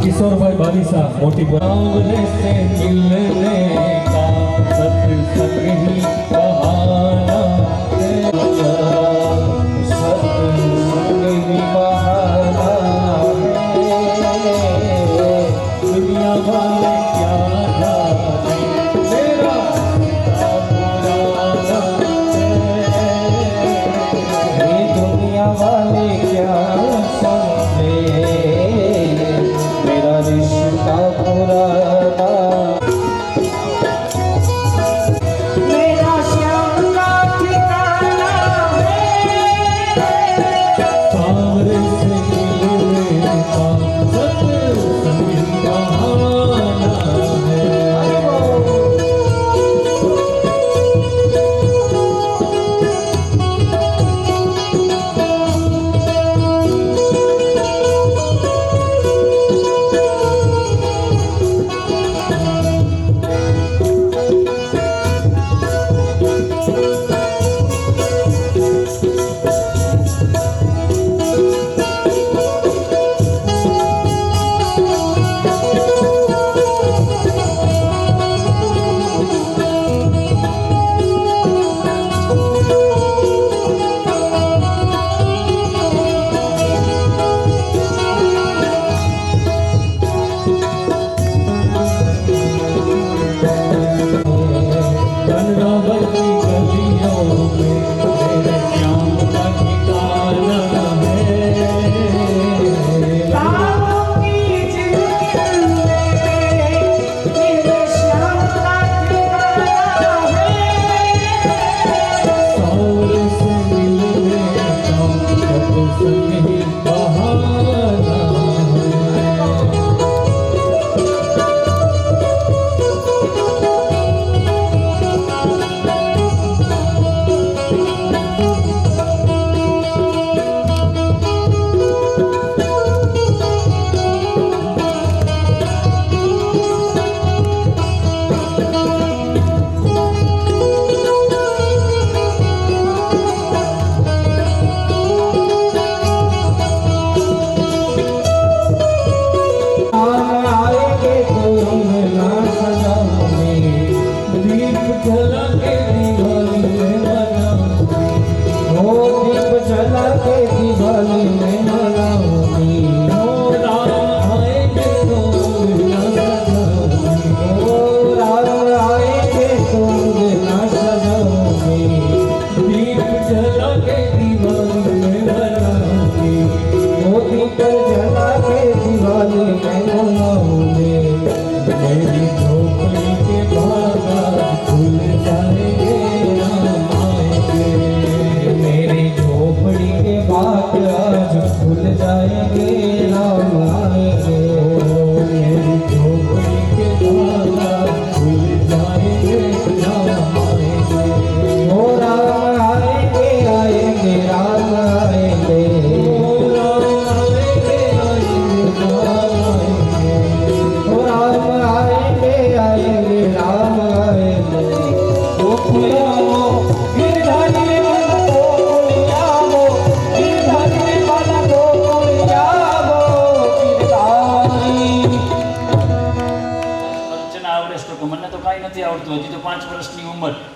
किशोरभाई बालिसा मोटी बोले से मिलने का सत्संग ही बहाना है, सत्संग ही बहाना है। दुनिया वाले क्या जाने मेरा पुराना है, दुनिया वाले क्या समझे रिश्ता पुराना। मेरा श्याम का ठिकाना है, सामने से मिलने का सत्संग बहाना है।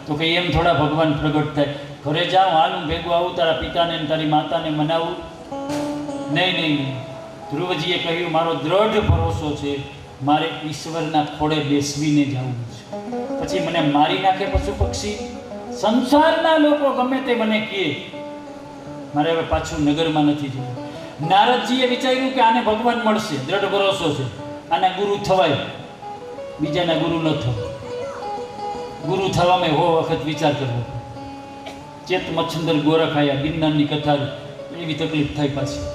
तो कि एम थोड़ा भगवान प्रगट थाय घरे जाऊँ हालूँ भेगू आऊँ तारा पिता ने तारी माता ने मनावूँ नहीं नहीं ध्रुवजीए कह્યું मारो दृढ़ भरोसो छे मारे ईश्वरना खोड़े बेसवीने जावुं छे पछी मने मारी नाखे पशु पक्षी संसारना लोको गमे ते मने कहे મારે હવે પાછું નગરમાં નથી જવું. નારદજીએ વિચાર્યું કે આને ભગવાન મળશે, દ્રઢ ભરોસો છે, આના ગુરુ થવાય, બીજાના ગુરુ ન થવાય. ગુરુ થવામાં હો વખત વિચાર કરવો. ચેત મચ્છંદર ગોરખાયા, ગિરનારની કથા એવી તકલીફ થાય પાછી.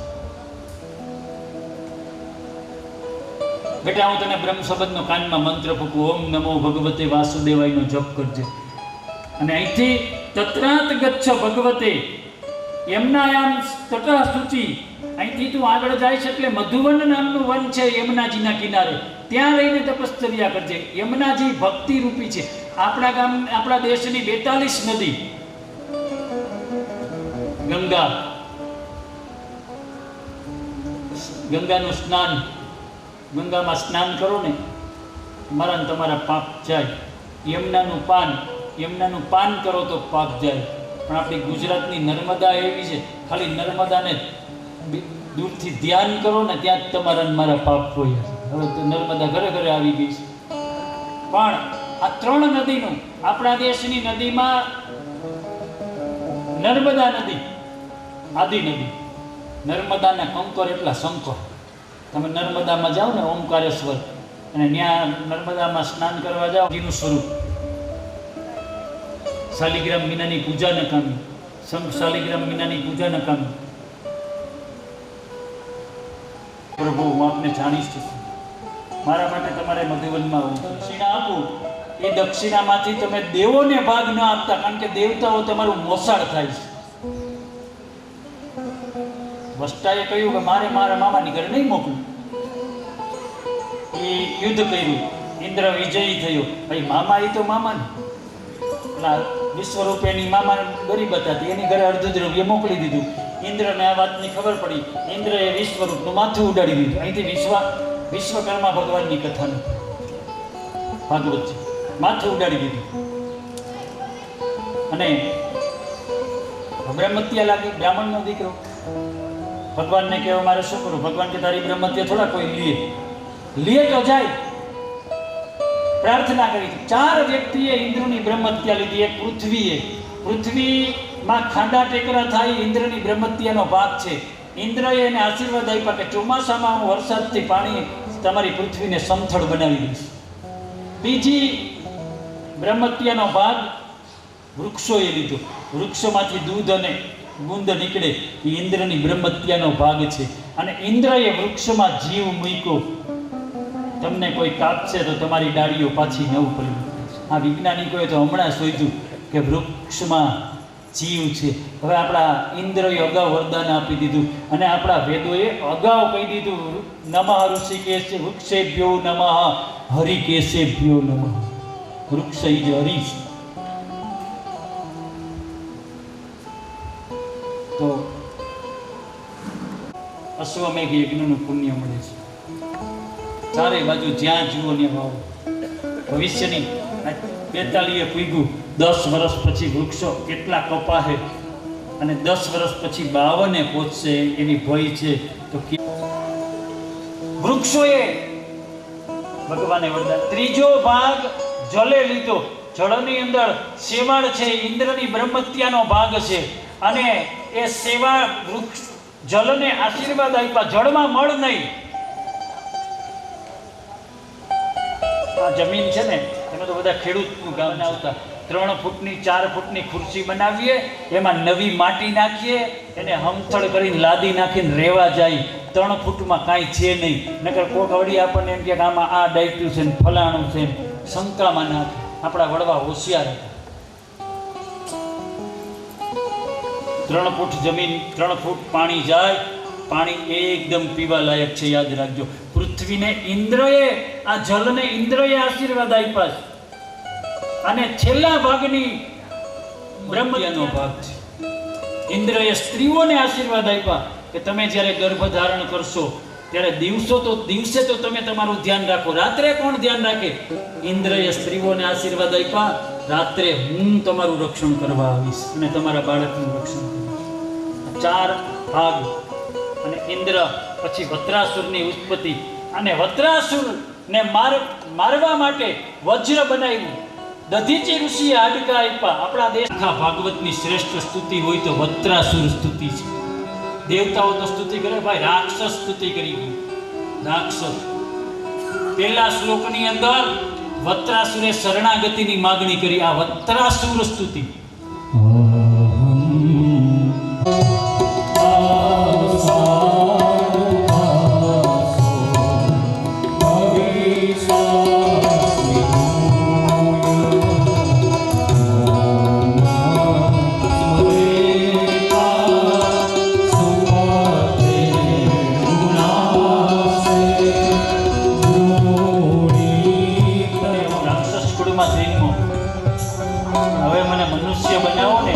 બેટા હું તને બ્રહ્મ શબ્દનો કાનમાં મંત્ર ફૂકું, ઓમ નમો ભગવતે વાસુદેવાયનો જપ કરજે. અને અહીંથી તત્રાત ગચ્છ ભગવતે યમનાયામ તટઃ શુચિ. અહીંથી તું આગળ જાય છે એટલે મધુવન નામનું વન છે યમુનાજીના કિનારે, ત્યાં રહીને તપશ્ચર્યા કરજે. યમુનાજી ભક્તિ રૂપી છે. આપણા દેશની 42 નદી, ગંગાનું સ્નાન, ગંગામાં સ્નાન કરો ને મારા ને તમારા પાપ જાય. યમુનાનું પાન કરો તો પાપ જાય. પણ આપણી ગુજરાતની નર્મદા એવી છે, ખાલી નર્મદાને દૂરથી ધ્યાન કરો ને ત્યાં જ તમારા ને મારા પાપ હોય. હવે તો નર્મદા ઘરે ઘરે આવી ગઈ છે. પણ આ 3 નદીનું, આપણા દેશની નદીમાં નર્મદા નદી આદિ નદી, નર્મદાના કંકર એટલા શંકર. તમે નર્મદામાં જાઓ ને ઓમકારેશ્વર, અને ત્યાં નર્મદામાં સ્નાન કરવા જાઓ, એનું સ્વરૂપ શાલિગ્રામ મીનાની પૂજા નકામી, શંખ શાલિગ્રામ મીનાની પૂજા નકામી. પ્રભુ હું આપને જાણીશ છું, મારા માટે તમારે મધુવનમાં આવું. દક્ષિણા આપું, એ દક્ષિણામાંથી તમે દેવોને ભાગ ન આપતા, કારણ કે દેવતાઓ તમારું મોસાળ થાય છે. વસ્તાએ કહ્યું કે મારે મારા મામાની ઘરે નહીં મોકલું. એ યુદ્ધ કર્યું, ઇન્દ્ર વિજયી થયો. ભાઈ મામા એ તો મામા ને, પેલા વિશ્વરૂપેની મામા ગરીબ હતા, એની ઘરે અર્ધ દ્રવ્ય મોકલી દીધું. ઇન્દ્રને આ વાતની ખબર પડી, ઇન્દ્રએ વિશ્વરૂપનું માથું ઉડાડી દીધું. અહીંથી વિશ્વકર્મા ભગવાનની કથાનું ભાગવત છે, માથું ઉડાડી દીધું. અને બ્રહ્મત્યા લાગી, બ્રાહ્મણનો દીકરો. ભગવાનને કહેવા મારે શું કરું? ભગવાન કે તારી બ્રહ્મત્યા થોડા કોઈ લે તો જાય. પ્રાર્થના કરી. 4 વ્યક્તિએ ઇન્દ્રની બ્રહ્મત્યા લીધી. એક પૃથ્વીમાં ખાડા ટેકરા થાય, ઇન્દ્રની બ્રહ્મત્યાનો ભાગ છે. ઇન્દ્રએ એને આશીર્વાદ આપ્યા કે ચોમાસામાં હું વરસાદથી પાણી તમારી પૃથ્વીને સમથળ બનાવી દઈશ. બીજી બ્રહ્મત્યાનો ભાગ વૃક્ષોએ લીધો. વૃક્ષોમાંથી દૂધ અને ગુંદ નીકળે, એ ઇન્દ્રની બ્રહ્મત્યાનો ભાગ છે. અને ઇન્દ્રએ વૃક્ષમાં જીવ મૂક્યો. તમને કોઈ કાપશે તો તમારી ડાળીઓ પાછી નવ પડી. આ વૈજ્ઞાનિકોએ તો હમણાં શોધ્યું કે વૃક્ષમાં જીવ છે. હવે આપણા ઇન્દ્રએ અગાઉ વરદાન આપી દીધું, અને આપણા વેદોએ અગાઉ કહી દીધું, નમઃ ઋષિકેશ વૃક્ષેભ્યો નમઃ હરિકેશેભ્યો નમઃ. વૃક્ષ જ હરિ છે. તો અશ્વમેઘ યજ્ઞનું પુણ્ય મળે છે. ચારે બાજુ જ્યાં જુઓ ને વાવો. ભવિષ્યની 42 પૂગ્યું, 10 વર્ષ પછી વૃક્ષો કેટલા કપાહે અને 10 વર્ષ પછી 52 પહોંચશે એની ભય છે. તો વૃક્ષોએ ભગવાને વરદાન. ત્રીજો ભાગ જલે લીધો. જળની અંદર શેવાળ છે, ઇન્દ્રની બ્રહ્મત્યાનો ભાગ છે. અને એ શેવાળ વૃક્ષ જલને આશીર્વાદ આપ્યા, જળમાં મળ નહીં. આ જમીન છે ને, એમાં તો બધા ખેડૂતનું ગામ આવતા. 3 ફૂટની 4 ફૂટની ખુરશી બનાવીએ, એમાં નવી માટી નાખીએ, એને હમથળ કરીને લાદી નાખીને રેવા જાય. 3 ફૂટમાં કાંઈ છે નહીં. નકર કોક વળી આપણને એમ કે આમાં આ ડાયટ્યું છે ને ફલાણું છે, શંકામાં નાખે. આપણા વડવા હોશિયાર હતા. 3 ફૂટ જમીન, 3 ફૂટ પાણી જાય. પાણી એકદમ પીવા લાયક છે, યાદ રાખજો. પૃથ્વીને ઇન્દ્રએ, આ જલને ઇન્દ્રએ આશીર્વાદ આપ્યા છે. અને છેલ્લા ભાગની બ્રહ્મત્યાનો ભાગ છે. ઇન્દ્રએ સ્ત્રીઓને આશીર્વાદ આપ્યા કે તમે જ્યારે ગર્ભ ધારણ કરશો ત્યારે દિવસે તો તમે તમારું ધ્યાન રાખો, રાત્રે કોણ ધ્યાન રાખે? ઇન્દ્રએ સ્ત્રીઓને આશીર્વાદ આપ્યા, રાત્રે હું તમારું રક્ષણ કરવા આવીશ અને તમારા બાળકનું રક્ષણ કરીશ. 4 ભાગ. અને ઇન્દ્ર પછી વત્રાસુરની ઉત્પત્તિ. અને વત્રાસુરને મારવા માટે વજ્ર બનાવ્યું. દધીચી ઋષિએ હાડકા આપ્યા. આપણા દેશના ભાગવતની શ્રેષ્ઠ સ્તુતિ હોય તો વત્રાસુર સ્તુતિ છે. દેવતાઓ તો સ્તુતિ કરે, ભાઈ રાક્ષસ સ્તુતિ કરી ગઈ. રાક્ષસ પહેલા શ્લોકની અંદર વત્રાસુરે શરણાગતિની માગણી કરી. આ વત્રાસુર સ્તુતિ. રાક્ષસ કુળમાં જન્મો, હવે મને મનુષ્ય બનાવો ને,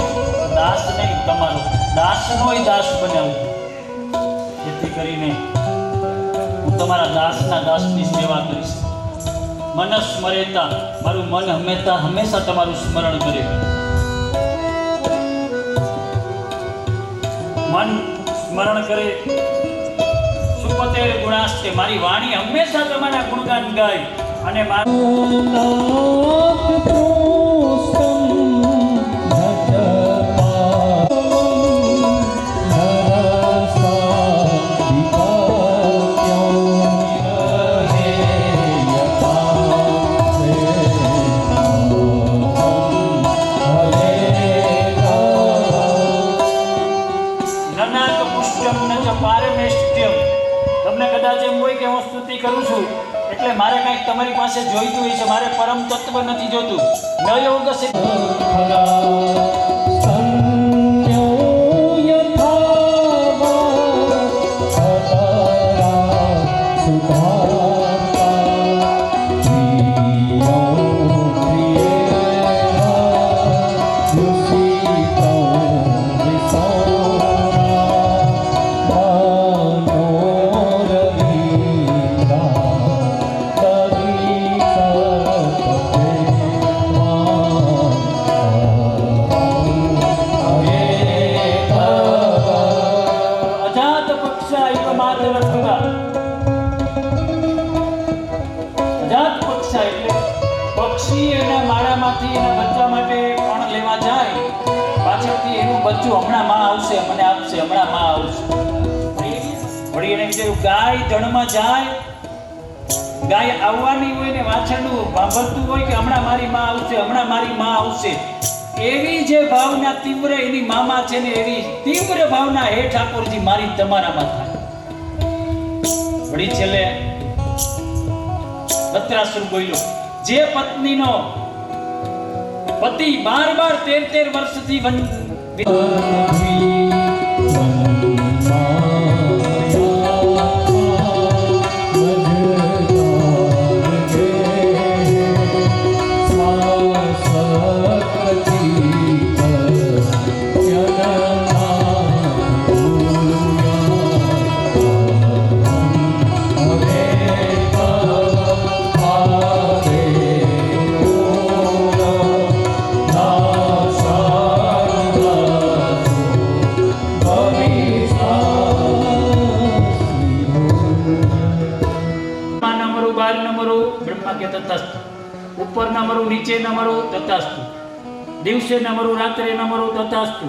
દાસ નહીં તમારો, દાસનોય દાસ બનાવો. જેથી કરીને હું તમારા દાસના દાસની સેવા કરીશ. મન સ્મરેતા, મારું મન હંમેશા તમારું સ્મરણ કરે. મન સ્મરણ કરે. સુપતેર ગુણાસ્તે, મારી વાણી હંમેશા તમારા ગુણગાન ગાય. અને તમને કદાચ એમ હોય કે હું સ્તુતિ કરું છું એટલે મારે કંઈક તમારી પાસે જોઈતું હોય છે. મારે પરમ તત્વ નથી જોતું. ન યોગ પક્ષી એના માળામાંથી એના બચ્ચા માટે કણ લેવા જાય, પાછળથી એનું બચ્ચું હમણાં માં આવશે, મને આપશે, હમણાં માં આવશે. વળી એને કીધું ગાય ધણમાં જાય, ગાય આવવાની હોય ને વાછરડું ભાંભરતું હોય કે હમણાં મારી માં આવશે, હમણાં મારી માં આવશે. એવી જે ભાવના તીવ્ર એની મામા છે ને, એવી તીવ્ર ભાવના હે ઠાકોરજી મારી તમારામાં થાય. વળી છેલ્લે વત્રાસુર બોલ્યો, જે પત્નીનો પતિ 12 વર્ષથી ઉપર ન મરું, નીચે ન મરું, તથાસ્તુ. દિવસે ન મરું, રાત્રે ન મરું, તથાસ્તુ.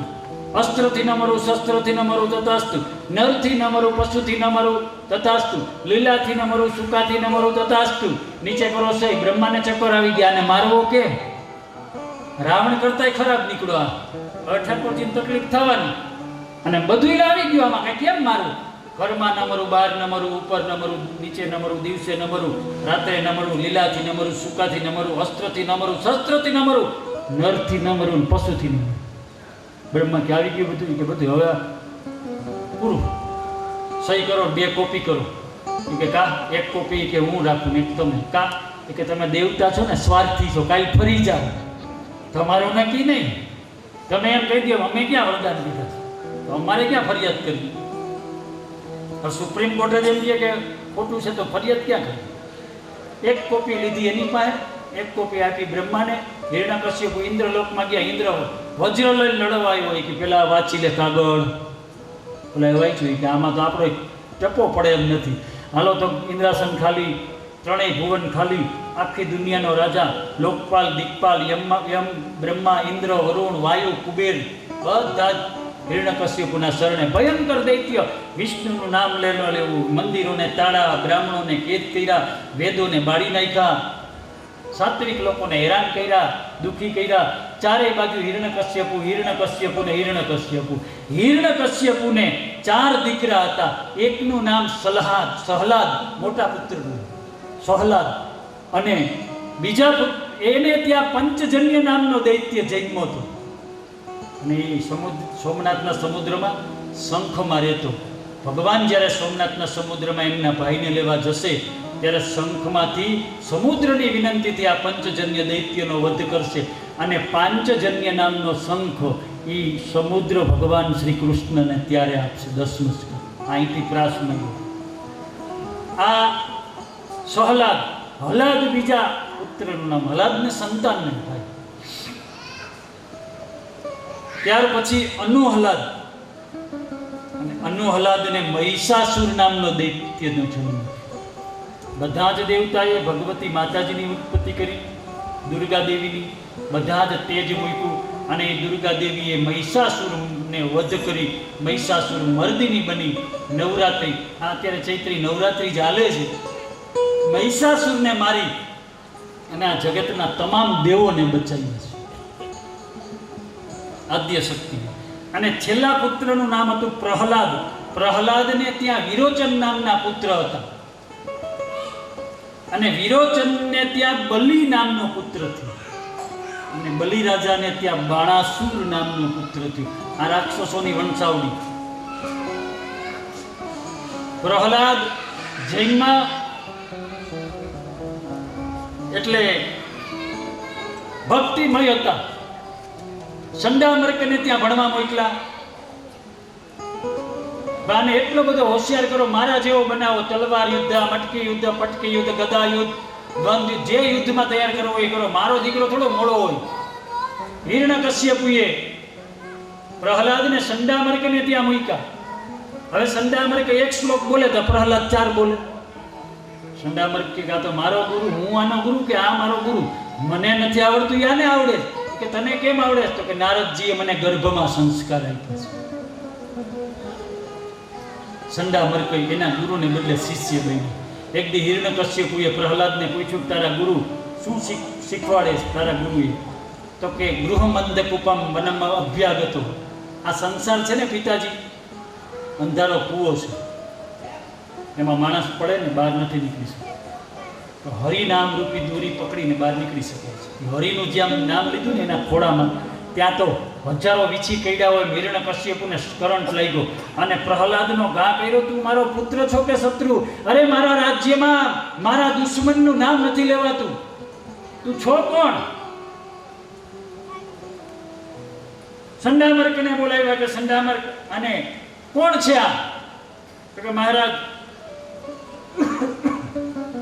અસ્ત્રથી ન મરું, શસ્ત્રથી ન મરું, તથાસ્તુ. નરથી ન મરું, પશુથી ન મરું, તથાસ્તુ. લીલાથી ન મરું, સૂકાથી ન મરું, તથાસ્તુ. નીચે કરો સહી. બ્રહ્માને ચક્કર આવી ગયા. અને મારવો કે રાવણ કરતાય ખરાબ નીકળ્યો. આ ઠાકોરજીને તકલીફ થવાની. અને બધું આવી ગયું. આમાં કઈ કેમ મારું? ઘરમાં ન મરું, બહાર ન મરું, ઉપર ન મરું, નીચે ન મરું, દિવસે ન મરું, રાત્રે ન મરું, લીલાથી ન મરું, સૂકાથી ન મરું, અસ્ત્રથી ન મરું, શસ્ત્રથી ન મરું, નરથી ન મરું, પશુથી ન મરું. બ્રહ્મા કે આવી ગયું બધું, કે બધું હવે પૂરું. સહી કરો, 2 કોપી કરો. કે કા 1 કોપી કે હું રાખું ને 1 તમે. કા કે તમે દેવતા છો ને, સ્વાર્થી છો, કાલ ફરી જાઓ. તમારું નક્કી નહીં. તમે એમ કહી દો અમે ક્યાં વરદાન દીધા છે, તો અમારે ક્યાં ફરિયાદ કરવી? સુપ્રીમ કોર્ટે એમ કે ખોટું છે તો ફરિયાદ ક્યાં કરી? 1 કોપી લીધી એની પાસે, 1 કોપી આપી બ્રહ્માને. હિરણ્યકશ્યપુ ઇન્દ્રલોકમાં ગયા. ઇન્દ્ર વજ્ર લઈને લડવા આવ્યો હોય કે પેલા વાંચી લે કાગળ, પેલા વાંચ્યું કે આમાં તો આપણો ટપો પડે એમ નથી. હાલો તો ઇન્દ્રાસન ખાલી, 3 ભુવન ખાલી, આખી દુનિયાનો રાજા, લોકપાલ, દિક્પાલ, યમ, બ્રહ્મા, ઇન્દ્ર, વરુણ, વાયુ, કુબેર બધા જ હિરણ્યકશ્યપુના શરણે. ભયંકર દૈત્ય. વિષ્ણુનું નામ લેવું, મંદિરોને તાળા, બ્રાહ્મણોને કેદ કર્યા, વેદોને બાળી નાખ્યા, સાત્વિક લોકોને હેરાન કર્યા, દુઃખી કર્યા. ચારે બાજુ હિરણ્યકશ્યપુ, હિરણ્યકશ્યપુ ને હિરણ્યકશ્યપુ. હિરણ્યકશ્યપુને 4 દીકરા હતા. એકનું નામ સહલાદ, મોટા પુત્રનું સહલાદ, અને બીજા એને ત્યાં પંચજન્ય નામનો દૈત્ય જન્મ્યો હતો. અને એ સોમનાથના સમુદ્રમાં શંખમાં રહેતો. ભગવાન જ્યારે સોમનાથના સમુદ્રમાં એમના ભાઈને લેવા જશે ત્યારે શંખમાંથી સમુદ્રની વિનંતીથી આ પંચજન્ય દૈત્યનો વધ કરશે. અને પાંચજન્ય નામનો શંખ એ સમુદ્ર ભગવાન શ્રી કૃષ્ણને ત્યારે આપશે. 10મું સ્કંદ અહીંથી પ્રાસમય. આ સહલાદ, હલાદ બીજા પુત્રનું નામ. હલાદને સંતાન નહીં થાય. ત્યાર પછી અનુહલાદ, અને અનુહલાદને મહિષાસુર નામનો દૈત્યનો જન્મ. બધા જ દેવતાએ ભગવતી માતાજીની ઉત્પત્તિ કરી, દુર્ગા દેવીની. બધા જ તેજ મૂક્યું, અને એ દુર્ગા દેવીએ મહિષાસુરને વધ કરી મહિષાસુર મર્દિની બની. નવરાત્રિ, અત્યારે ચૈત્રી નવરાત્રિ ચાલે છે. મહિષાસુરને મારી અને આ જગતના તમામ દેવોને બચાવ્યા છે. આદ્ય શક્તિ. અને છેલ્લા પુત્રનું નામ હતું પ્રહલાદ. પ્રહલાદને ત્યાં વિરોચન નામના પુત્ર હતા, અને વિરોચનને ત્યાં બલિ નામનો પુત્ર થયો, અને બલિ રાજાને ત્યાં બાણાસુર નામનો પુત્ર થયો. આ રાક્ષસોની વંશાવળી. પ્રહલાદ જૈનમાં એટલે ભક્તિમય હતા. સંડામર્કને ત્યાં ભણવા મોકલા. બાને એટલો બધો હોશિયાર કરો, મારા જેવો બનાવો. તલવાર યુદ્ધ, મટકી યુદ્ધ, પટકી યુદ્ધ, ગદા યુદ્ધ, દ્વંદ્વ, જે યુદ્ધમાં તૈયાર કરવો એ કરો. મારો દીકરો થોડો મોડો હોય. હિરણ્યકશ્યપુએ પ્રહલાદને સંડામર્કને ત્યાં મૂક્યા. હવે સંડામર્ક 1 શ્લોક બોલે તો પ્રહલાદ 4 બોલે. સંડામર્ક કે આ તો મારો ગુરુ, હું આનો ગુરુ કે આ મારો ગુરુ? મને નથી આવડતું, યાને આવડે. કે તને કેમ આવડે? તો કે નારદજીએ મને ગર્ભમાં સંસ્કાર આપ્યા છે. સંડામર્ક એના ગુરુને બદલે શિષ્ય બન્યો. એક દી હિરણ્યકશ્યપુએ પ્રહલાદને પૂછ્યું, તારા ગુરુ શું શીખવાડે છે તારા ગુરુએ? તો કે ગૃહમંદકુપમ વનમ અભ્યાગતો. આ સંસાર છે ને પિતાજી, અંધારો કૂવો છે, એમાં માણસ પડે ને બહાર નથી નીકળી શકતો. તો હરિનામ રૂપી દોરી પકડીને બહાર નીકળી શકે છે. હરિનું જ્યાં નામ લીધું ને એના ખોડામાં, ત્યાં તો હજારો વીછી કઈડા હોય. હિરણ્યકશ્યપુને કરંટ લઈ ગયો અને પ્રહલાદનો ઘા કર્યો, તું મારો પુત્ર છો કે શત્રુ? અરે મારા રાજ્યમાં મારા દુશ્મનનું નામ નથી લેવાતું, તું છો કોણ? સંડામર્કને બોલાવ્યા કે સંડામર્ક, અને કોણ છે આ? તો કે મહારાજ,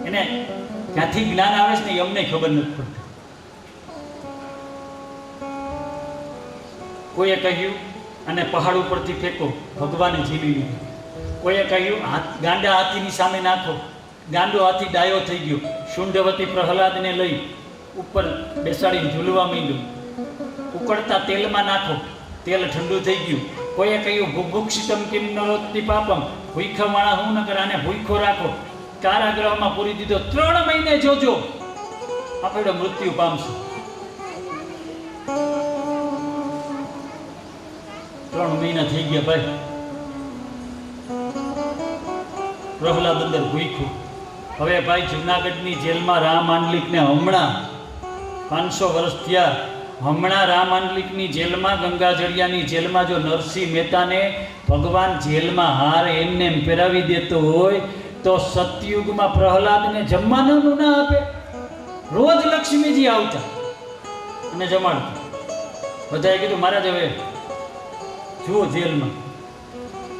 એને ક્યાંથી જ્ઞાન આવે છે ને અમને ખબર નથી પડતી. કોઈએ કહ્યું અને પહાડ ઉપરથી ફેંકો, ભગવાને ઝીલી લીધું. કોઈએ કહ્યું ગાંડા હાથીની સામે નાખો, ગાંડો હાથી ડાયો થઈ ગયો. શુંડવતી પ્રહલાદને લઈ ઉપર બેસાડીને ઝૂલવા માંડ્યું. ઉકળતા તેલમાં નાખો, તેલ ઠંડુ થઈ ગયું. કોઈએ કહ્યું ભુભુક્ષિતમ કિમ નરોતિ પાપમ, ભૂખા માણા હું ન કરે, આને ભૂખો રાખો. કારાગૃહમાં પૂરી દીધો. 3 મહિને જોજો, આપણે મૃત્યુ પામશું. 3 મહિના થઈ ગયા ભાઈ. પ્રહલાદ અંદર ભૂખ્યું. હવે ભાઈ જુનાગઢની જેલમાં રામ આંડલિકને હમણાં 500 વર્ષ થયા. હમણાં રામ આંડલિકની જેલમાં, ગંગાજળિયાની જેલમાં જો નરસિંહ મહેતાને ભગવાન જેલમાં હાર એમને એમ પહેરાવી દેતો હોય તો સતયુગમાં પ્રહલાદને જમવાનું ના આપે? રોજ લક્ષ્મીજી આવતા અને જમાડતા. બધાએ કીધું મહારાજ હવે જુઓ જેલમાં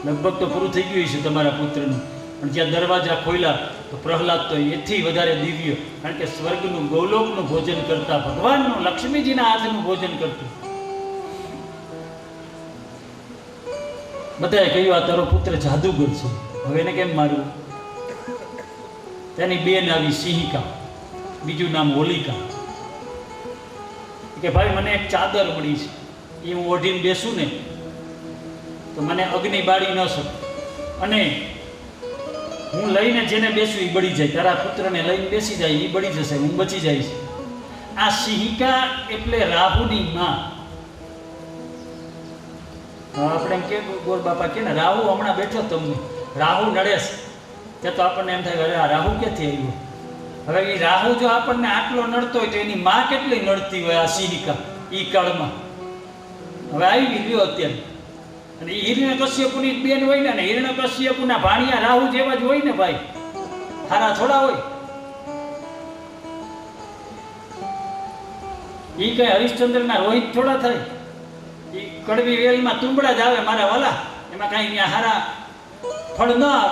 લગભગ તો પૂરું થઈ ગયું છે તમારા પુત્રનું. પણ જ્યાં દરવાજા ખોલ્યા તો પ્રહલાદ તો એથી વધારે દિવ્ય, કારણ કે સ્વર્ગનું ગૌલોકનું ભોજન કરતા, ભગવાનનું લક્ષ્મીજીના હાથનું ભોજન કરતું. બધાએ કહ્યું આ તારો પુત્ર જાદુગર છે, હવે એને કેમ મારવું? તેની બેન આવી સિંહિકા, બીજું નામ હોલિકા. કે ભાઈ મને એક ચાદર મળી છે, એ હું ઓઢીને બેસું ને તો મને અગ્નિ બાળી ન શકે, અને હું લઈને જેને બેસું એ બળી જાય. તારા પુત્રને લઈને બેસી જાય એ બળી જશે, હું બચી જઈશ. આ સિંહિકા એટલે રાહુની માં. આપણે એમ કે ગોર બાપા કે ને રાહુ હમણાં બેઠો તમને, રાહુ નડે છે, ત્યાં તો આપણને એમ થાય અરે આ રાહુ ક્યાંથી આવ્યો. હવે એ રાહુ જો આપણને આટલો નડતો હોય તો એની માં કેટલી નડતી હોય આ સિંહિકા ઈ કાળમાં. હવે આવી ગયો અત્યારે. અને હિરણ્યકશ્યપુની બેન હોય ને, હિરણ્યકશ્યપુના ભાણિયા રાહુ જેવા જ હોય ને ભાઈ, હારા થોડા હોય. ઈ કઈ હરિશ્ચંદ્રના રોહિત થોડા થાય. ઈ કડવી વેલમાં તુંબડા જ આવે મારા વાલા, એમાં કઈ ત્યાં હારા ફળ ન આવે.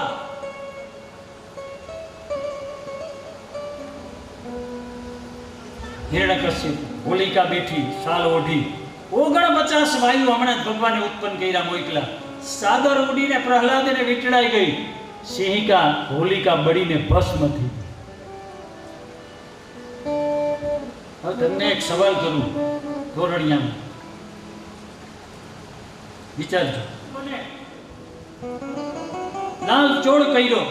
હિરણ્યકશ્યપ, હોલિકા બેઠી શાલ ઓઢી, 49 વાયુ હમણાં જ ભગવાને ઉત્પન્ન કર્યા મોકલા. સાદર ઉડીને પ્રહલાદને વીંટળાઈ ગઈ. સિંહિકા હોલિકા બળીને ભસ્મ થઈ. હવે તમને એક સવાલ કરું ધોરણિયામાં, વિચારજો. મને લાલ ચોળ કર્યો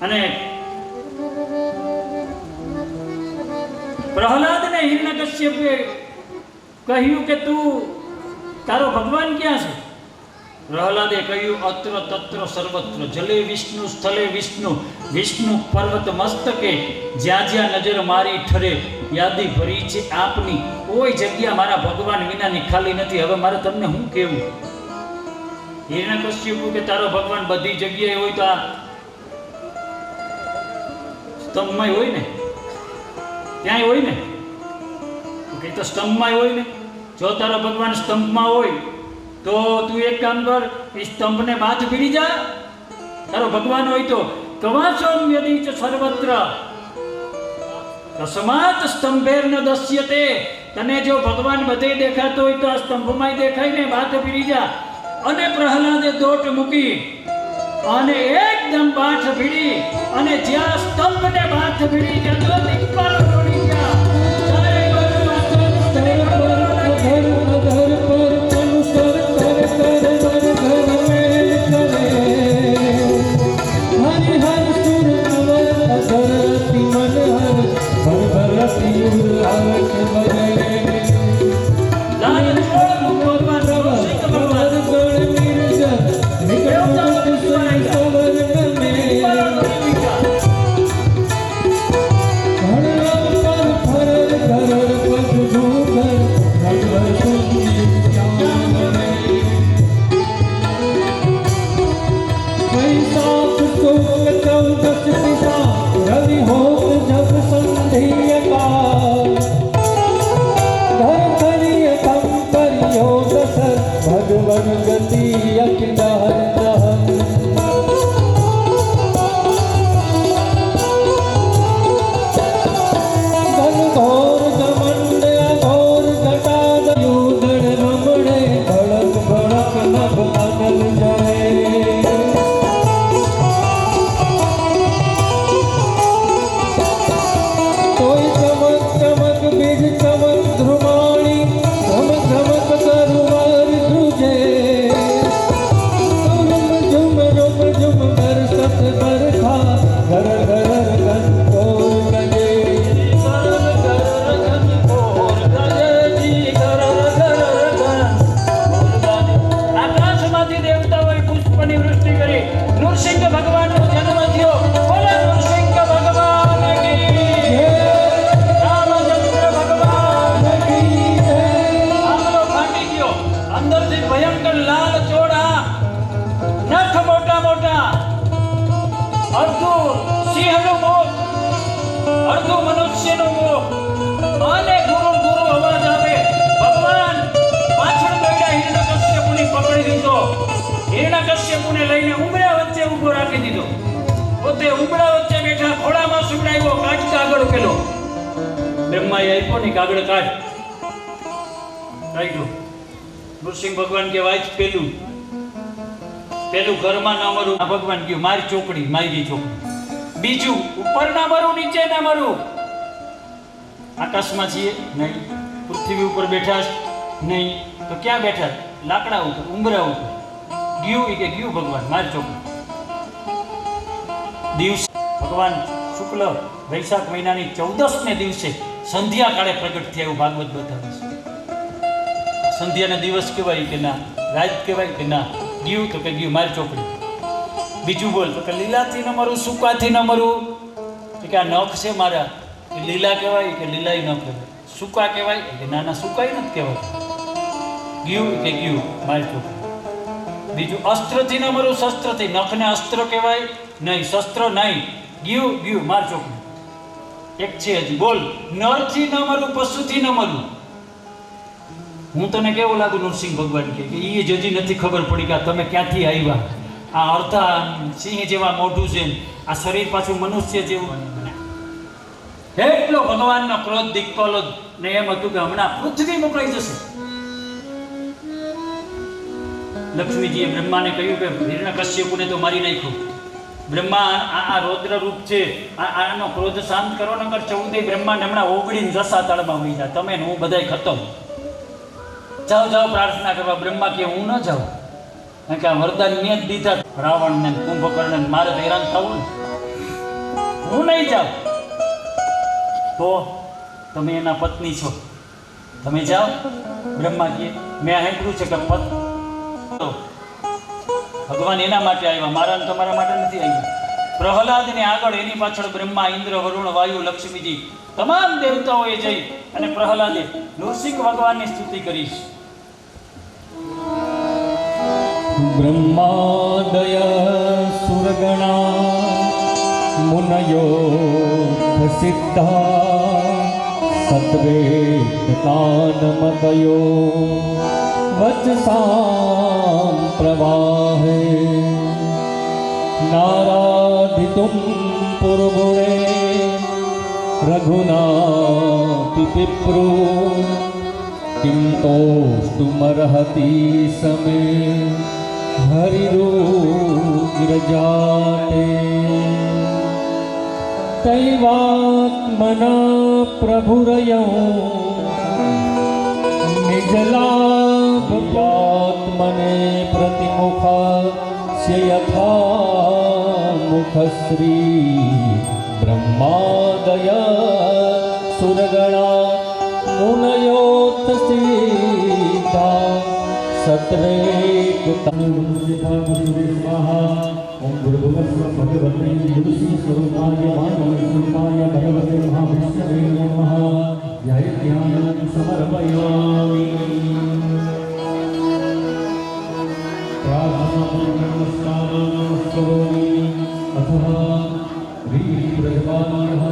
અને પ્રહલાદને હિરણ્યકશ્યપે કહ્યું કે તું તારો ભગવાન ક્યાં છે? પ્રહલાદે કહ્યું અત્ર તત્ર સર્વત્ર, જલે વિષ્ણુ સ્થલે વિષ્ણુ, વિષ્ણુ પર્વત મસ્તકે, જ્યાં જ્યાં નજર મારી ઠરે, યાદી ભરી છે આપની, કોઈ જગ્યા મારા ભગવાન વિનાની ખાલી નથી. હવે મારે તમને શું કહેવું? હિરણ્યકશ્યપુ કે તારો ભગવાન બધી જગ્યાએ હોય તો આ સ્તંભમાં હોય ને, ક્યાંય હોય ને, કે તો સ્તંભમાં હોય ને. જો તારો ભગવાન સ્તંભમાં હોય તો તું એક કામ કર, એ સ્તંભને બાથ ભીડી જા. તારો ભગવાન હોય તો કવાસોમ યદી ચ સર્વત્ર તસ્માત સ્તંભેર ન દસ્યતે. તને જો ભગવાન બધે દેખાતો હોય તો આ સ્તંભમાં દેખાય ને, બાથ ભીડી જા. અને પ્રહલાદે દોટ મૂકી અને એકદમ બાથ ભીડી, અને જ્યાં સ્તંભને બાથ ભીડી ત્યાં તો દીપકારો દોડી ગયા. હિરણ્યકશ્યપુને લઈને ઉંબરા વચ્ચે ઊભો રાખી દીધો. પોતે ઉંબરા વચ્ચે બેઠા, ખોળામાં સુવડાવ્યો, કાઢ કાગળ પેલો. બ્રહ્માએ આપ્યો ને કાગળ કાઢ, કાઢ્યો. નૃસિંહ ભગવાન કે વાંચ પેલું ઘરમાં ના મરું. ભગવાન કહ્યું મારી ચોકડી, મારી ચોકડી. બીજું ઉપર ના મરું, નીચે ના મરું, આકાશમાં છીએ? નહીં. પૃથ્વી ઉપર બેઠા છે? નહીં. તો ક્યાં બેઠા? લાકડા ઉપર, ઉંબરા ઉપર. ગયું કે ગયું ભગવાન માર ચોકડી. દિવસ ભગવાન શુક્લ વૈશાખ મહિનાની 14ને દિવસે સંધ્યા કાળે પ્રગટ થયા એવું ભાગવત બતાવે છે. સંધ્યાના દિવસ કહેવાય કે ના? રાત કહેવાય કે ના? ગયું તો કે ગયું માર ચોકડી. બીજું બોલ તો કે લીલાથી ન મરું, સૂકાથી ન મરું. કે આ નખ છે મારા, એ લીલા કહેવાય કે લીલાય ન કહેવાય? સૂકા કહેવાય કે નાના સૂકાય નથી કહેવાય? ગયું કે ગયું માર ચોકડી. બીજું અસ્ત્રથી ન મરું, શસ્ત્રથી. નખને અસ્ત્ર કહેવાય નહીં, શસ્ત્ર નહીં. ગયું ગયું માર ચોકડી. એક છે હજી, બોલ. નરથી ન મરું, પશુથી ન મરું. હું તને કેવું લાગુ નરસિંહ ભગવાન કે એ જ હજી નથી ખબર પડી કે તમે ક્યાંથી આવ્યા. આ અર્ધા સિંહ જેવા મોઢું છે, આ શરીર પાછું મનુષ્ય જેવું. એટલો ભગવાનનો ક્રોધ દિગ્પાલો ને એમ હતું કે હમણાં પૃથ્વી મોકલાઈ જશે. લક્ષ્મીજીએ બ્રહ્માને કહ્યું કે હિરણ્યકશ્યપુને તો મારી નાખ્યો. બ્રહ્મા આ રૌદ્ર રૂપ છે, આનો ક્રોધ શાંત કરો, નકર 14 બ્રહ્માંડ હમણાં ઓગળીને રસા તળમાં વહી જાય. તમે ને હું બધાય ખતમ. જાઓ જાઓ પ્રાર્થના કરવા. બ્રહ્મા કે હું ન જાઉં, કારણ કે આ વરદાન મેં જ દીધા રાવણને, કુંભકર્ણને. મારે તો હેરાન થવું ને, હું નહીં જાઉં. તો તમે એના પત્ની છો, તમે જાઓ. બ્રહ્મા કહે મેં સાંભળ્યું છે કે ભગવાન એના માટે આવ્યા, મારા તમારા માટે નથી આવ્યા. પ્રહલાદને આગળ, એની પાછળ બ્રહ્મા, ઇન્દ્ર, વરુણ, વાયુ, લક્ષ્મીજી તમામ દેવતાઓએ જઈ અને પ્રહલાદે નૃસિંહ ભગવાનની સ્તુતિ કરી. બ્રહ્માદય સુરગણા મુનયો સિદ્ધા સત્વેતાનમતયો વચસાં પ્રવાહે નારાધિતુમ પુરગુણે રઘુનાપિ પિપ્રુ કિં તોષ્ટુમર્હતિ સમે હરિરુગ્રજાતે તૈવાત્મના પ્રભુરયો નિજલાભ્યાત્મને પ્રતિમુખસ્ય યથા મુખશ્રી બ્રહ્માદય સુરગણા મુનયોત સિદ્ધા ઓમ ગુરુભગસ્વ ભગવતે ગુરુસિંહ સ્વરૂપાય માનવસ્વરૂપાય ભગવતે મહાવિષ્ણવે નમઃ. ધ્યાય ધ્યાન સમર્પયામિ. પ્રાર્થના નમસ્કારાં કરોમિ. અથઃ વિપ્રજ્ઞાનઃ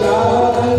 Jai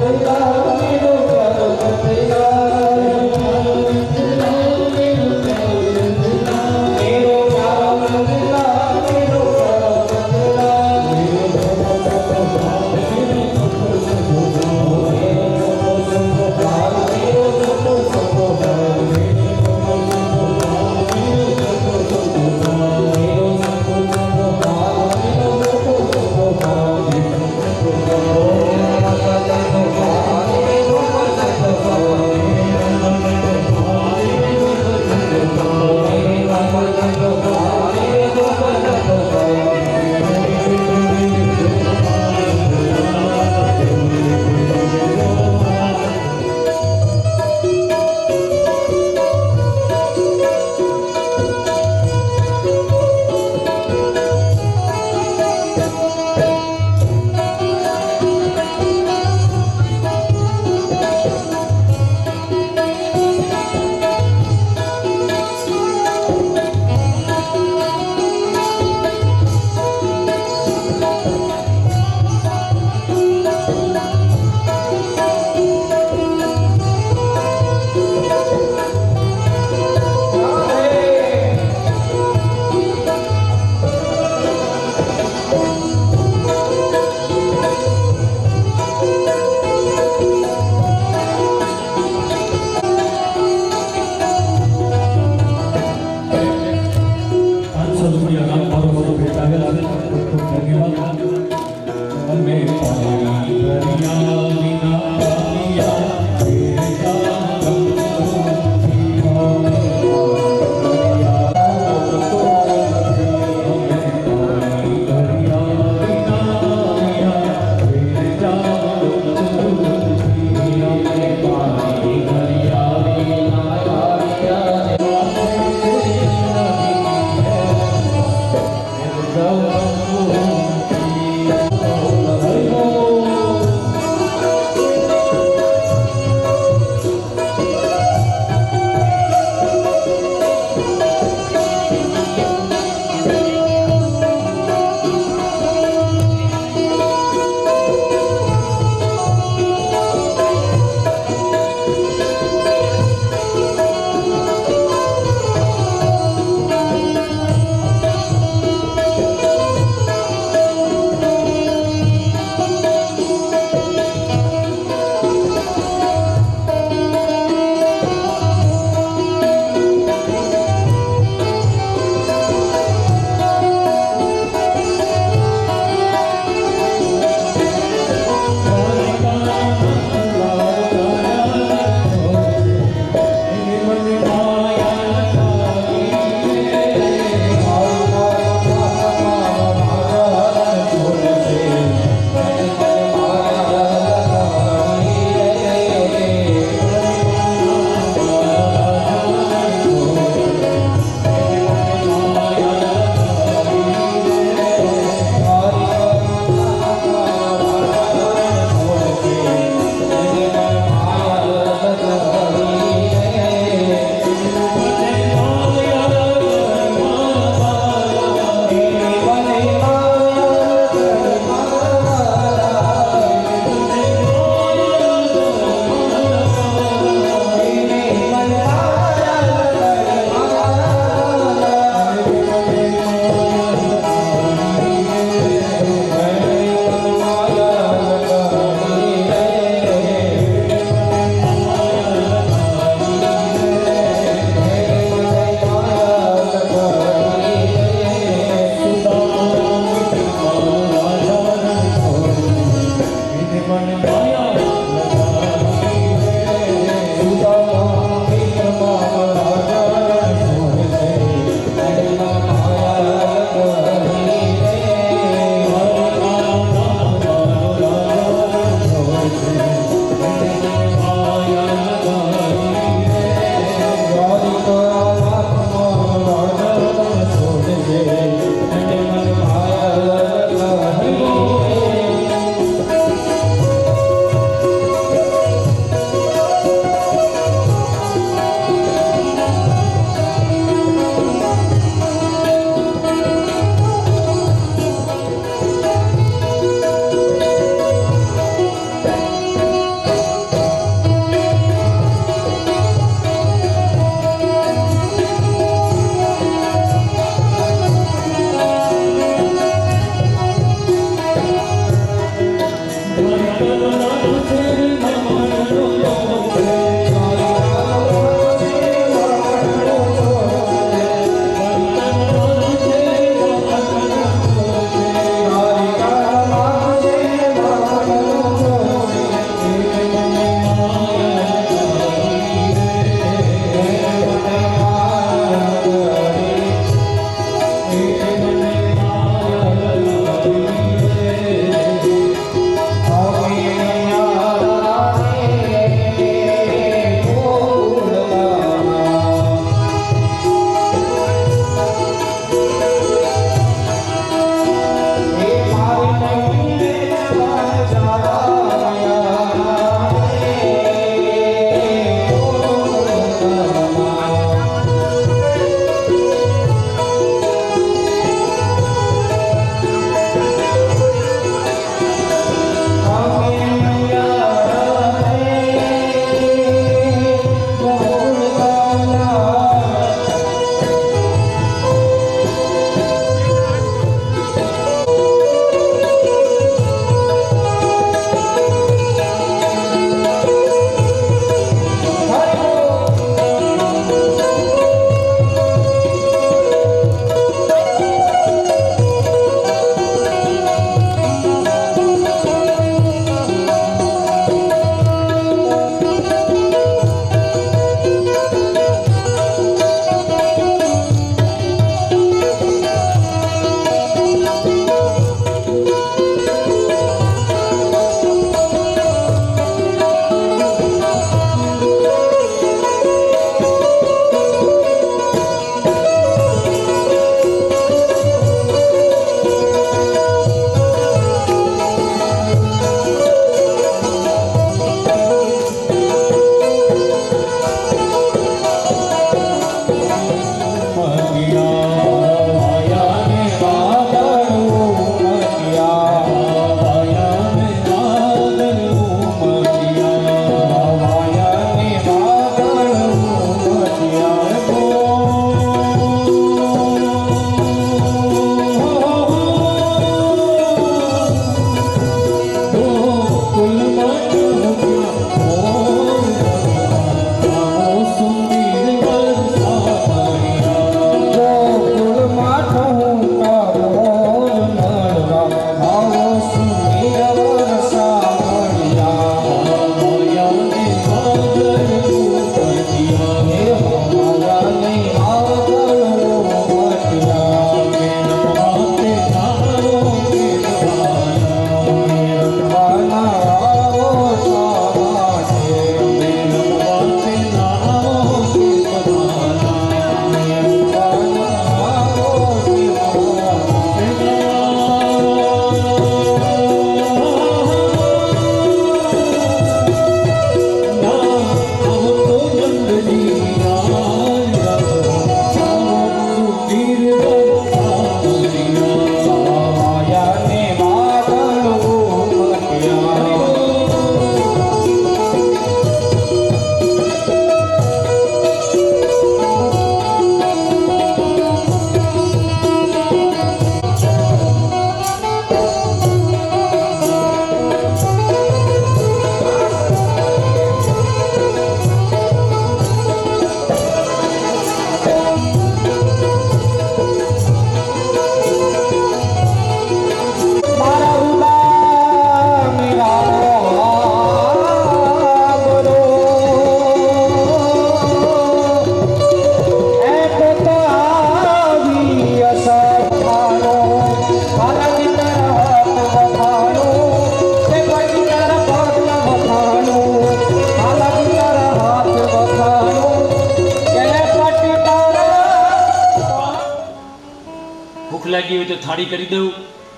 થાળી કરી દઉં.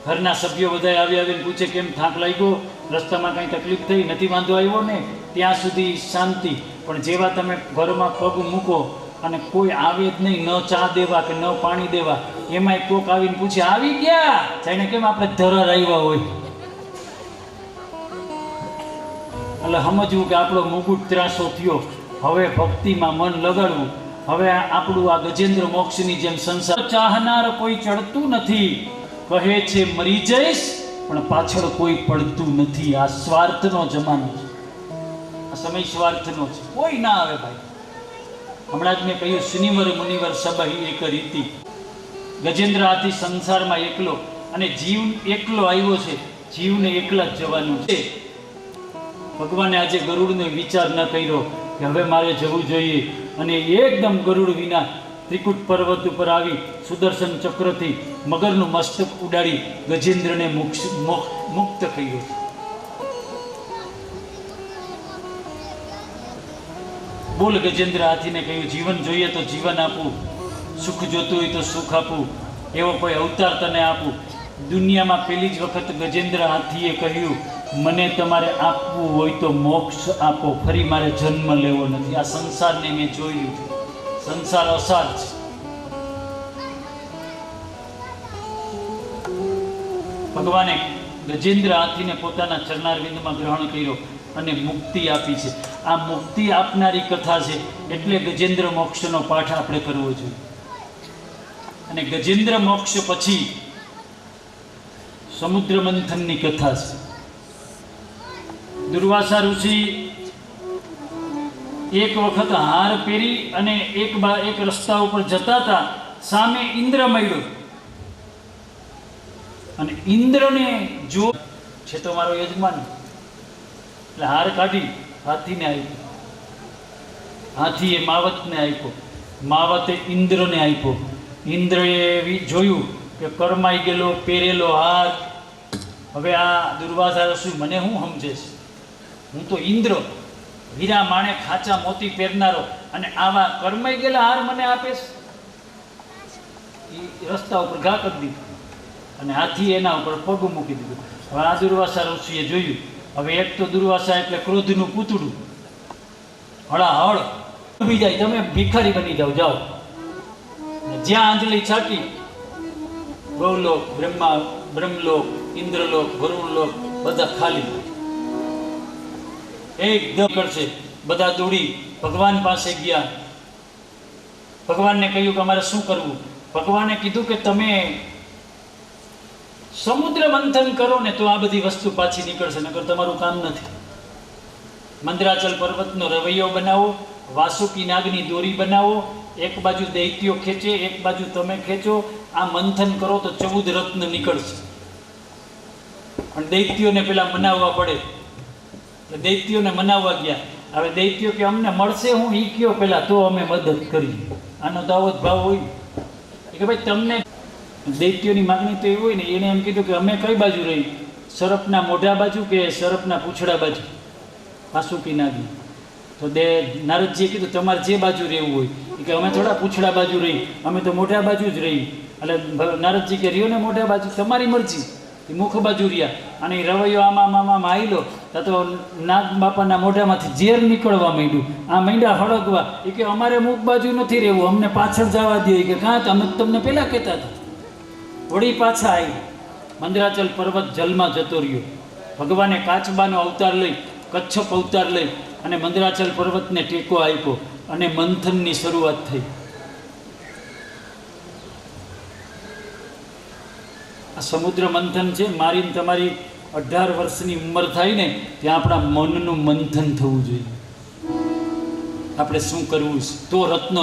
ઘરના સભ્યો બધા આવીને પૂછે કેમ થાક લાગ્યો, રસ્તામાં કાંઈ તકલીફ થઈ, નથી વાંધો આવ્યો ને, ત્યાં સુધી શાંતિ. પણ જેવા તમે ઘરમાં પગ મૂકો અને કોઈ આવે જ નહીં, ન ચા દેવા કે ન પાણી દેવા, એમાંય કોક આવીને પૂછે આવી ગયા, જાણે કેમ આપણે ધરર આવ્યા હોય. એટલે સમજવું કે આપણો મુકુટ ત્રાસો થયો, હવે ભક્તિમાં મન લગાડવું. હવે આપણું આ ગજેન્દ્ર મોક્ષની જેમ સંસાર ચાહનાર કોઈ ચડતું નથી, કહે છે મરી જઈશ પણ પાછળ કોઈ પડતું નથી. આ સ્વાર્થનો જમાનો છે, આ સમય સ્વાર્થનો છે, કોઈ ના આવે ભાઈ. હમણાં જ મેં કહ્યું શનિવર મુનિવર સબહી એક રીતિ. ગજેન્દ્ર હાથી સંસારમાં એકલો, અને જીવ એકલો આવ્યો છે, જીવને એકલા જ જવાનું છે. ભગવાને આજે ગરુડનો વિચાર ન કર્યો કે હવે મારે જવું જોઈએ, અને એકદમ ગરુડ વિના ત્રિકૂટ પર્વત ઉપર આવી સુદર્શન ચક્રથી મગરનું મસ્તક ઉડાડી ગજેન્દ્રને મુક્ત કર્યો. બોલ ગજેન્દ્ર હાથીને કહ્યું જીવન જોઈએ તો જીવન આપું, સુખ જોતું હોય તો સુખ આપું, એવો કોઈ અવતાર તને આપું. દુનિયામાં પહેલી જ વખત ગજેન્દ્ર હાથીએ કહ્યું મને તમારે આપવું હોય તો મોક્ષ આપો, ફરી મારે જન્મ લેવો નથી. આ સંસારને મેં જોયું, સંસાર અસાર છે. ભગવાને ગજેન્દ્ર હાથીને પોતાના ચરણારવિંદમાં ગ્રહણ કર્યો અને મુક્તિ આપી છે. આ મુક્તિ આપનારી કથા છે, એટલે ગજેન્દ્ર મોક્ષનો પાઠ આપણે કરવો જોઈએ. અને ગજેન્દ્ર મોક્ષ પછી સમુદ્ર મંથનની કથા છે. દુર્વાસા ઋષિ એક વખત હાર પહેરી અને એક રસ્તા ઉપર જતા હતા, સામે ઇન્દ્ર મળ્યો, અને ઇન્દ્રને જો છે તો મારો યજમાન, એટલે હાર કાઢી હાથીને આપ્યો, હાથીએ માવતને આપ્યો, માવતે ઇન્દ્રને આપ્યો. ઇન્દ્રએ જોયું કે કરમાઈ ગયેલો પહેરેલો હાર, હવે આ દુર્વાસા ઋષિ મને શું સમજે છે, હું તો ઇન્દ્ર, હીરા માણે ખાચા મોતી પહેરનારો, અને આવા કરમાઈ ગયેલા હાર મને આપે છે. એ રસ્તા ઉપર ઘા કરી દીધું અને હાથી એના ઉપર પગ મૂકી દીધું. હવે આ દુર્વાસા ઋષિએ જોયું, હવે એક તો દુર્વાસા એટલે ક્રોધનું પૂતળું, હળાહળ ડૂબી જાય, તમે ભિખારી બની જાઓ, જાઓ. જ્યાં આંજલી છાટી ગૌલોક, બ્રહ્મલોક, ઇન્દ્રલોક, વરુણલોક બધા ખાલી, એકદમ કરશે. બધા દોડી ભગવાન પાસે ગયા. ભગવાનને કહ્યું કે અમારે શું કરવું? ભગવાને કીધું કે તમે સમુદ્ર મંથન કરો ને તો આ બધી વસ્તુ પાછી નીકળશે, નકર તમારું કામ નથી. મંદરાચલ પર્વતનો રવૈયો બનાવો, વાસુકી નાગની દોરી બનાવો, એક બાજુ દૈત્યો ખેંચે, એક બાજુ તમે ખેંચો, આ મંથન કરો તો 14 રત્ન નીકળશે. પણ દૈત્યોને પેલા મનાવવા પડે, દૈત્યોને મનાવવા ગયા. હવે દૈત્યો કે અમને મળશે હું, ઈ કયો પેલા તો અમે મદદ કરીએ. આનો તો આવો જ ભાવ હોય કે ભાઈ તમને. દૈત્યોની માગણી તો એવી હોય ને, એને એમ કીધું કે અમે કઈ બાજુ રહી, સરપના મોઢા બાજુ કે સરપના પૂંછડા બાજુ, વાસુકી નાગી. તો નારદજીએ કીધું તમારે જે બાજુ રહેવું હોય, કે અમે થોડા પૂંછડા બાજુ રહી, અમે તો મોઢા બાજુ જ રહી. એટલે નારદજી કે રહ્યો ને મોઢા બાજુ, તમારી મરજી. મુખ બાજુ રહ્યા, અને રવૈયો આમાં આવેલો તો નાગ બાપાના મોઢામાંથી ઝેર નીકળવા માંડ્યું. આ માંડ્યા હળગવા, એ કે અમારે મુખ બાજુ નથી રહેવું, અમને પાછળ જવા દે. કે કાં અમે તમને પહેલાં કહેતા હતા. વળી પાછા આવી, મંદરાચલ પર્વત જલમાં જતો રહ્યો. ભગવાને કાચબાનો અવતાર લઈ, કચ્છપ અવતાર લઈ અને મંદરાચલ પર્વતને ટેકો આપ્યો, અને મંથનની શરૂઆત થઈ. આ સમુદ્ર મંથન છે. મારી તમારી 18 વર્ષની ઉંમર થાય ને ત્યાં આપણા મનનું મંથન થવું જોઈએ. આપણે શું કરવું છે તો રત્નો.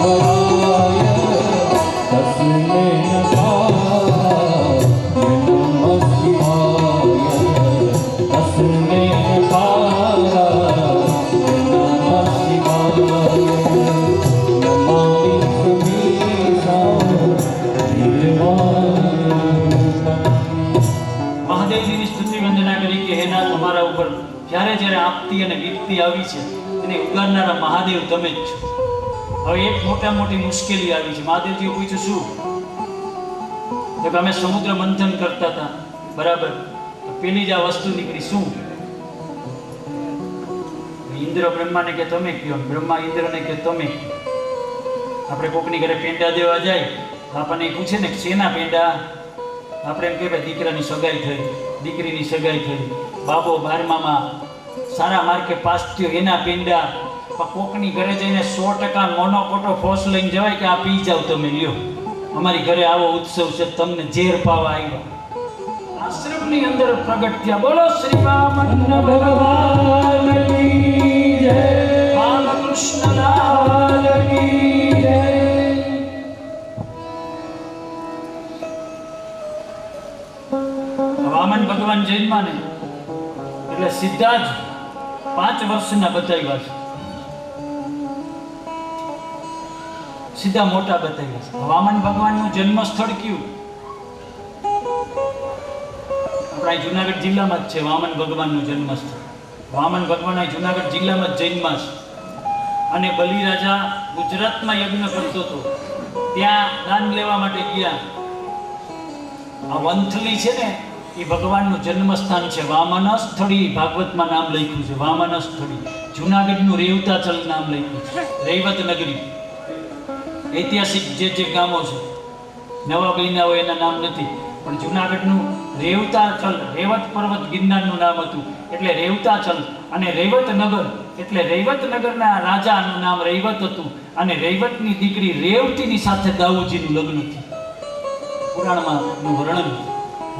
शिवाय तस्मै नमः शिवाय तस्मै नमः शिवाय नमामि મહાદેવજીની સ્તુતિ વંદના કરી કે હે નાથ, તમારા ઉપર જ્યારે જ્યારે આપતી અને વિપત્તિ આવી છે એને ઉગારનારા મહાદેવ તમે જ છો. હવે એક મોટી મુશ્કેલી આવી છે. મહાદેવજીએ પૂછ્યું શું? તો કે અમે સમુદ્ર મંથન કરતા હતા, બરાબર, તો પેલી જ આ વસ્તુ નીકળી. શું? ઇન્દ્ર બ્રહ્માને કે તમે કયો, બ્રહ્મા ઇન્દ્રને કે તમે. આપણે કોકની ઘરે પેંડા દેવા જાય તો આપણને પૂછે ને શેના પેંડા? આપણે એમ કહેવાય દીકરાની સગાઈ થઈ, દીકરીની સગાઈ થઈ, બાબો 12મામાં સારા માર્કે પાસ થયો એના પેંડા. પણ કોકની ઘરે જઈને 100% મોનોકોટો ફોસ લઈને જવાય કે આ પી જાવ તમે, લ્યો અમારી ઘરે આવો ઉત્સવ છે, તમને ઝેર પાવા આવ્યા. આશ્રમની અંદર પ્રગટ થયા. બોલો શ્રી રામચંદ્ર ભગવાન કી જય, બાલકૃષ્ણ લાલ કી જય. વામન ભગવાન જન્મ્યા ને એટલે સીધા જ 5 વર્ષના બતાવ્યા છે, સીધા મોટા બતાવ્યા છે. વામન ભગવાનનું જન્મ સ્થળ કયું? આપણા જુનાગઢ જિલ્લામાં જ છે વામન ભગવાનનું જન્મ સ્થળ. વામન ભગવાન જુનાગઢ જિલ્લામાં જ જન્મ્યા છે. અને બલિરાજા ગુજરાતમાં યજ્ઞ કરતો હતો, ત્યાં દાન લેવા માટે ગયા. આ વંથલી છે ને એ ભગવાનનું જન્મસ્થાન છે. વામનસ્થળી ભાગવતમાં નામ લખ્યું છે. વામનસ્થળી જુનાગઢનું રેવતાચલ નામ લખ્યું છે. રૈવત નગરી ઐતિહાસિક જે ગામો છે, નવા બન્યા હોય એના નામ નથી, પણ જુનાગઢનું રેવતાચલ, રેવત પર્વત ગિરનારનું નામ હતું એટલે રેવતાચલ. અને રૈવત નગર એટલે રૈવત નગરના રાજાનું નામ રૈવત હતું. અને રૈવતની દીકરી રેવતીની સાથે દાઉદજીનું લગ્ન થયું. પુરાણમાં નું વર્ણન.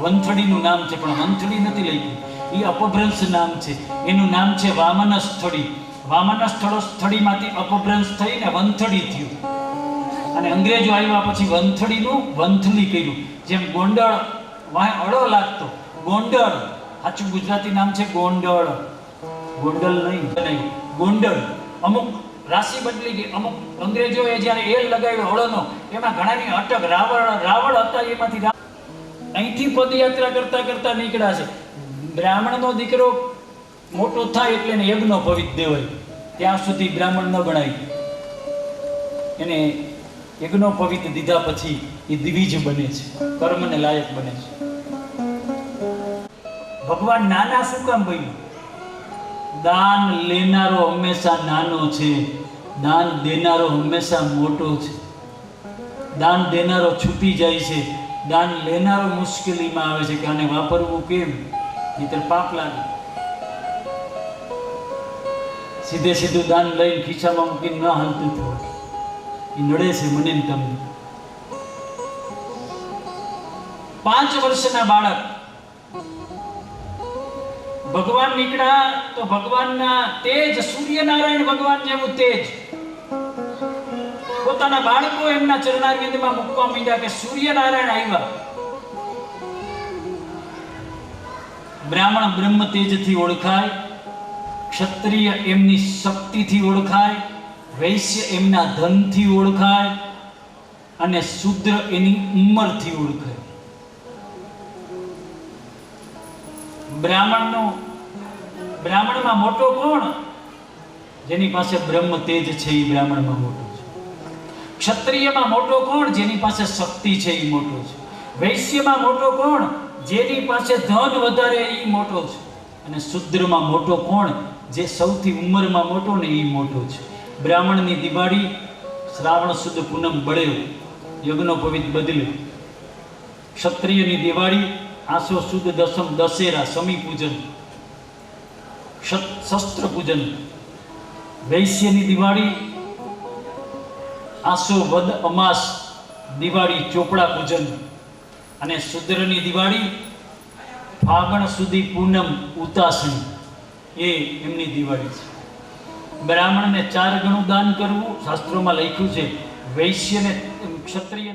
વંથળીનું નામ છે પણ વંથળી નથી લખ્યું, એ અપભ્રંશ નામ છે. એનું નામ છે વામનસ્થળી. વામનસ્થળીમાંથી અપભ્રંશ થઈને વંથળી થયું. અને અંગ્રેજો આવ્યા પછી વંથળીનું વંથલી કર્યું. જેમ ગોંડળ વાય અડો લાગતો, ગોંડળ સાચું ગુજરાતી નામ છે ગોંડળ. ગોંડલ નહીં, ગોંડળ. અમુક રાશિ બદલી ગઈ. અમુક અંગ્રેજોએ જ્યારે એલ લગાવ્યો હળનો, એમાં ઘણાની અટક. રાવણ હતા, એમાંથી અહીંથી પદયાત્રા કરતા કરતા નીકળ્યા છે. બ્રાહ્મણનો દીકરો મોટો થાય એટલે એને યજ્ઞ પવિત દેવાય, ત્યાં સુધી બ્રાહ્મણ ન ગણાય. એને યજ્ઞ પવિત દીધા પછી એ દ્વિજ બને છે, કર્મને લાયક બને છે. ભગવાન નાના શું કામ બન્યું? દાન લેનારો હંમેશા નાનો છે, દાન દેનારો હંમેશા મોટો છે. દાન દેનારો છૂટી જાય છે, દાન લેનારો મુશ્કેલીમાં આવે છે કે આને વાપરવું કેમ, નહીંતર પાપ લાગે. સીધું દાન લઈને ખીચામાં મૂકીને ન હાલતું થવું, એ નડે છે મને ને તમને. 5 વર્ષના બાળક ભગવાન નીકળ્યા તો ભગવાનના તેજ, સૂર્યનારાયણ ભગવાન જેવું તેજ પોતાના બાળકો એમના ચરણારવિંદમાં મૂકવા માંડ્યા કે સૂર્યનારાયણ આવ્યા. બ્રાહ્મણ બ્રહ્મ તેજથી ઓળખાય, ક્ષત્રિય એમની શક્તિથી ઓળખાય, વૈશ્ય એમના ધનથી ઓળખાય, અને શૂદ્ર એની ઉંમરથી ઓળખાય. બ્રાહ્મણમાં મોટો કોણ? જેની પાસે બ્રહ્મ તેજ છે એ બ્રાહ્મણમાં મોટો છે. ક્ષત્રિયમાં મોટો કોણ? જેની પાસે શક્તિ છે એ મોટો છે. વૈશ્યમાં મોટો કોણ? જેની પાસે ધન વધારે એ મોટો છે. અને શૂદ્રમાં મોટો કોણ? જે સૌથી ઉંમરમાં મોટો ને એ મોટો છે. બ્રાહ્મણની દિવાળી શ્રાવણ સુદ પૂનમ બળેવ, યજ્ઞોપવિત બદલ્યો. ક્ષત્રિયની દિવાળી આસો સુદ દસમ દશેરા, સમી પૂજન, શસ્ત્ર પૂજન. વૈશ્યની દિવાળી આસો વદ અમાસ, દિવાળી ચોપડા પૂજન. અને શૂદ્રની દિવાળી ફાગણ સુધી પૂનમ ઉતાસણી, એ એમની દિવાળી છે. બ્રાહ્મણને 4 ગણું દાન કરવું શાસ્ત્રોમાં લખ્યું છે, વૈશ્યને ક્ષત્રિયને